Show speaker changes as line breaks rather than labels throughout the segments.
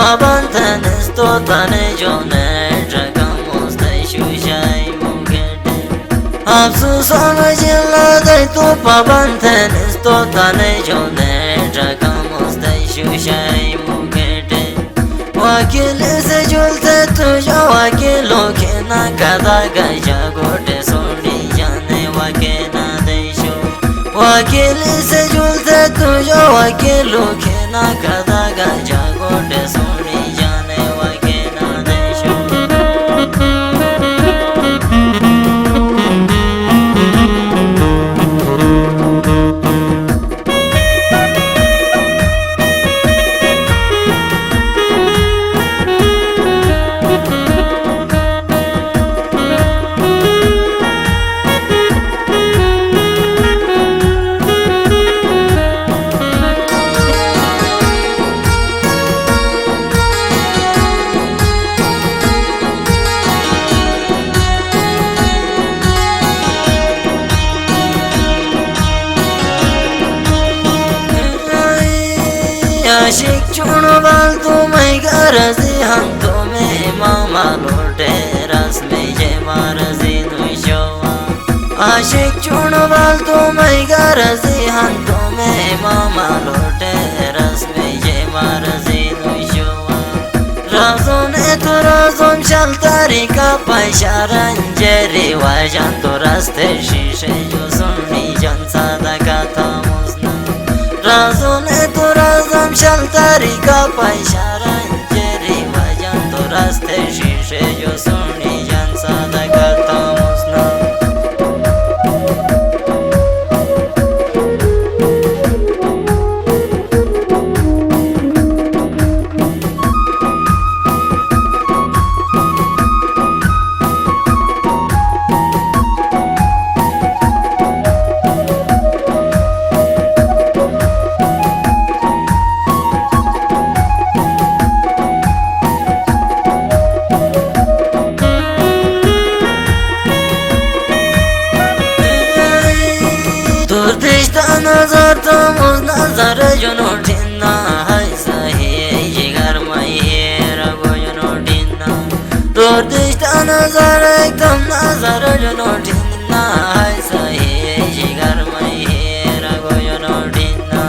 pabanten sto tane jone jagamos dai shushai mugete Afsus amajilla dai tu pabanten sto tane jone jagamos dai shushai mugete Wakil se julte tujo wakilo ke na kada gaja gote soni jane wakena deisho Wakil se julte tujo wakilo ke na kada gaja gote soni jane wakena deisho आशिक चुनो बाल तुम्हें गरजी हम तुम्हें मामा लोटे रस में जे मारजी दुशवा आशिक चुनो बाल तुम्हें गरजी हम तुम्हें मामा लोटे रस में जे मारजी दुशवा राजों ने तो राजों चल तारीका पैसा रंजरी वाजन तो रास्ते शीशे जो सुनी जन सादा का था Razon eto razam shal tarika paisharan jeri vajan to raste shishe jo suni jan sadaka tamusna Nazar tamuz nazar juno dinna hai sahi jigar mai rago juno dinna Tordishta nazar ekdam nazar juno dinna hai sahi jigar mai rago juno dinna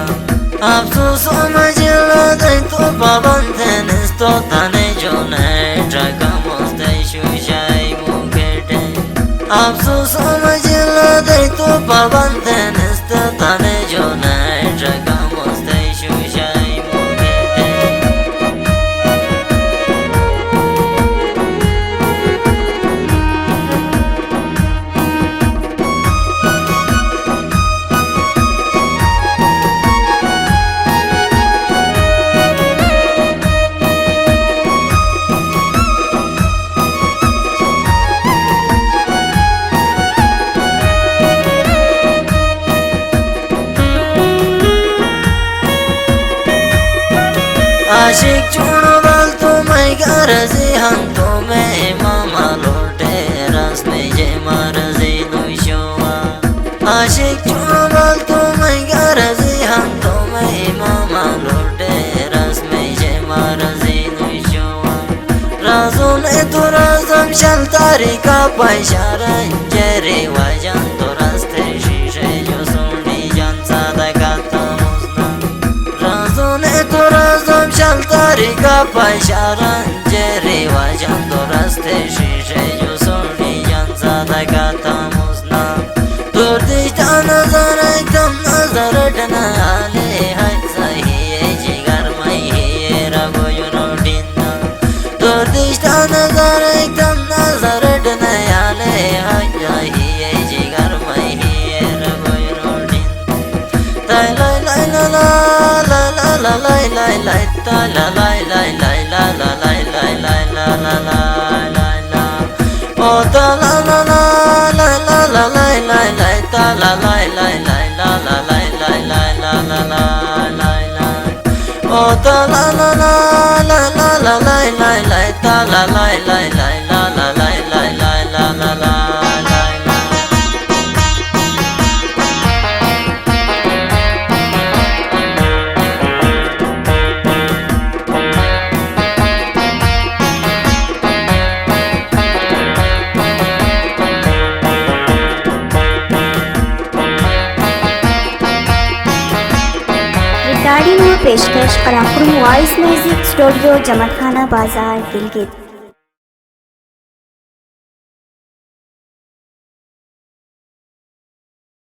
Afsus amajilla dai to pabanten sto tane jone jagamos dai shushai mugete Afsus amajilla dai to pabanten tane jone jagamos dai shushai mugete आशिक चुनो बाल तुम्हें गरजी हम तुम्हें मामा लोटे रस में जे मारजी दुशवा आशिक चुनो बाल तुम्हें गरजी हम तुम्हें मामा लोटे रस में जे मारजी दुशवा राजों ने तो राजम शल तारीका पैशारन जरी वजन तो रास्ते शीशे जो सुनी जन सादा to razam shal tarika paisharan jeri vajan to raste shishe jo soni jan sada gata musna Tordishta nazar ekdam nazar dana ale hai sahi jigar mai rago juno dinna Tordishta nazar ekdam nazar dana ale hai sahi jigar mai rago juno dinna Tai lai lai la la la la la la ta la la la la la la la la la la la la la oh ta la la la la la la la la la ta la la la la la la la la la la la la la oh ta la la la la la la la la la ta la la la la la la la la la la la
recording और पेशकश Karakum voice music studio जमतखाना बाजार गिलगित।